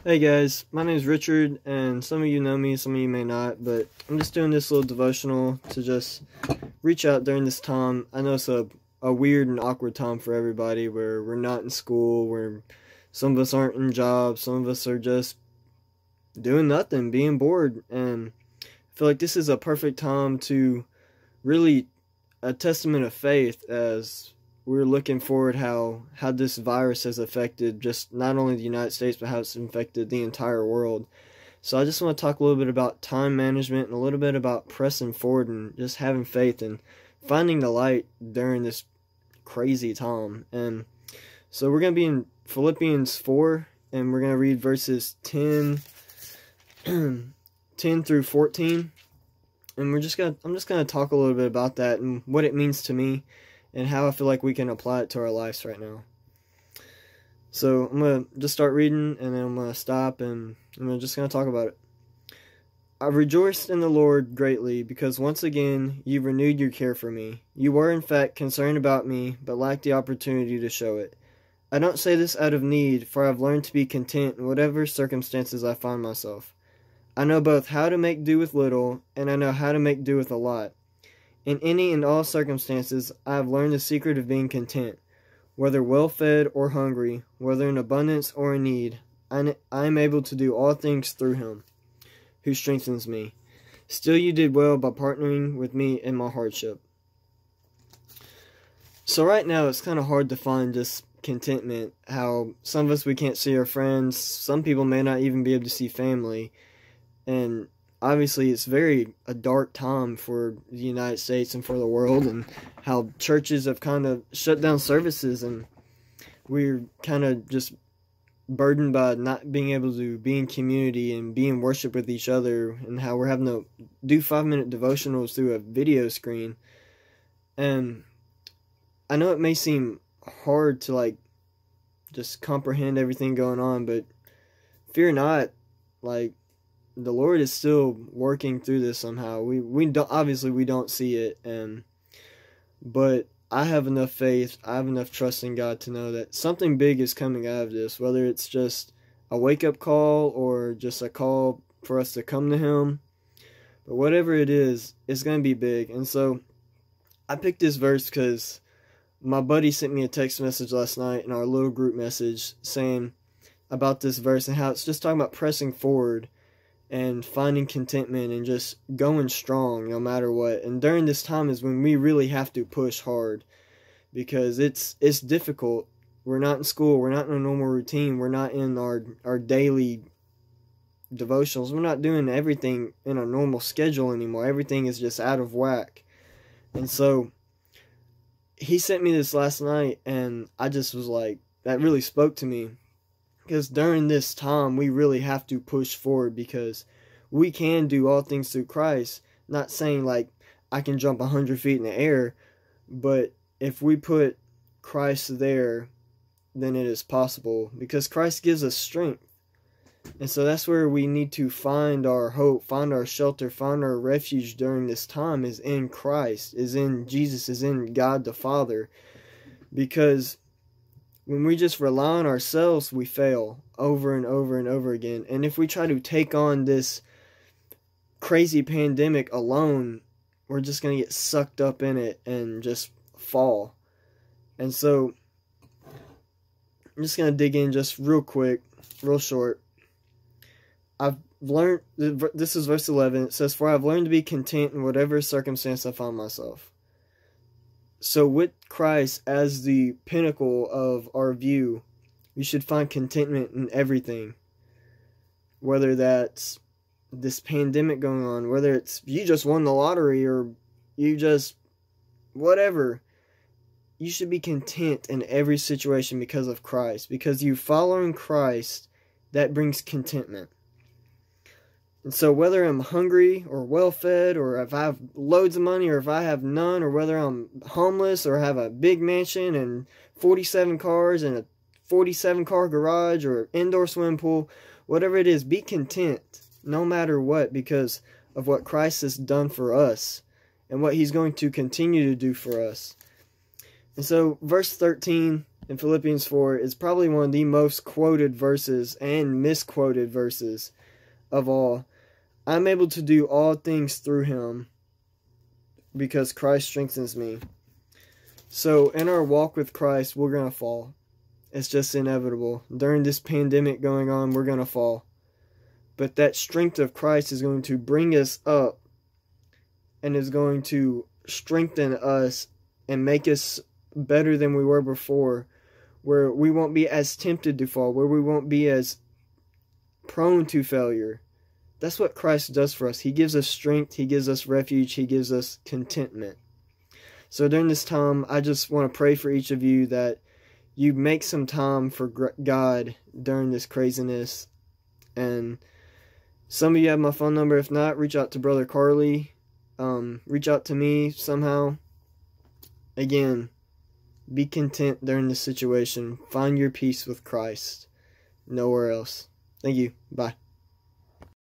Hey guys, my name is Richard, and some of you know me, some of you may not, but I'm just doing this little devotional to just reach out during this time. I know it's a weird and awkward time for everybody where we're not in school, where some of us aren't in jobs, some of us are just doing nothing, being bored, and I feel like this is a perfect time to really a testament of faith as we're looking forward how this virus has affected just not only the United States but how it's infected the entire world. So I just want to talk a little bit about time management and a little bit about pressing forward and just having faith and finding the light during this crazy time. And so we're going to be in Philippians 4 and we're going to read verses 10 through 14. And I'm just gonna talk a little bit about that and what it means to me and how I feel like we can apply it to our lives right now. So I'm gonna just start reading and then I'm gonna stop and I'm just gonna talk about it. I rejoiced in the Lord greatly because once again you renewed your care for me. You were in fact concerned about me, but lacked the opportunity to show it. I don't say this out of need, for I've learned to be content in whatever circumstances I find myself. I know both how to make do with little, and I know how to make do with a lot. In any and all circumstances, I have learned the secret of being content. Whether well-fed or hungry, whether in abundance or in need, I am able to do all things through Him, who strengthens me. Still you did well by partnering with me in my hardship. So right now, it's kind of hard to find just contentment. How some of us, we can't see our friends. Some people may not even be able to see family. And obviously it's a dark time for the United States and for the world, and how churches have kind of shut down services and we're kind of just burdened by not being able to be in community and be in worship with each other, and how we're having to do 5-minute devotionals through a video screen. And I know it may seem hard to just comprehend everything going on, but fear not, the Lord is still working through this somehow. We don't, obviously we don't see it, but I have enough faith, I have enough trust in God to know that something big is coming out of this, whether it's just a wake-up call or just a call for us to come to Him. But whatever it is, it's going to be big. And so I picked this verse because my buddy sent me a text message last night in our little group message saying about this verse and how it's just talking about pressing forward and finding contentment and just going strong no matter what. And during this time is when we really have to push hard, because it's difficult. We're not in school, we're not in a normal routine, we're not in our daily devotionals, we're not doing everything in a normal schedule anymore. Everything is just out of whack. And so he sent me this last night and I just was like, that really spoke to me. Because during this time, we really have to push forward, because we can do all things through Christ. Not saying I can jump 100 feet in the air, but if we put Christ there, then it is possible, because Christ gives us strength. And so that's where we need to find our hope, find our shelter, find our refuge during this time, is in Christ, is in Jesus, is in God the Father. Because when we just rely on ourselves, we fail over and over and over again. And if we try to take on this crazy pandemic alone, we're just going to get sucked up in it and just fall. And so I'm just going to dig in just real quick, real short. I've learned, this is verse 11, it says, "For I've learned to be content in whatever circumstance I find myself." So with Christ as the pinnacle of our view, we should find contentment in everything. Whether that's this pandemic going on, whether it's you just won the lottery or you just whatever. You should be content in every situation because of Christ. Because you following Christ, that brings contentment. And so whether I'm hungry or well-fed, or if I have loads of money or if I have none, or whether I'm homeless or have a big mansion and 47 cars and a 47-car garage or indoor swimming pool, whatever it is, be content no matter what, because of what Christ has done for us and what He's going to continue to do for us. And so verse 13 in Philippians 4 is probably one of the most quoted verses and misquoted verses of all. I'm able to do all things through him because Christ strengthens me. So in our walk with Christ, we're going to fall. It's just inevitable. During this pandemic going on, we're going to fall. But that strength of Christ is going to bring us up and is going to strengthen us and make us better than we were before, where we won't be as tempted to fall, where we won't be as prone to failure. That's what Christ does for us. He gives us strength, he gives us refuge, he gives us contentment. So during this time, I just want to pray for each of you that you make some time for God during this craziness. And some of you have my phone number. If not, reach out to Brother Carly. Reach out to me somehow. Again, be content during this situation. Find your peace with Christ. Nowhere else. Thank you. Bye.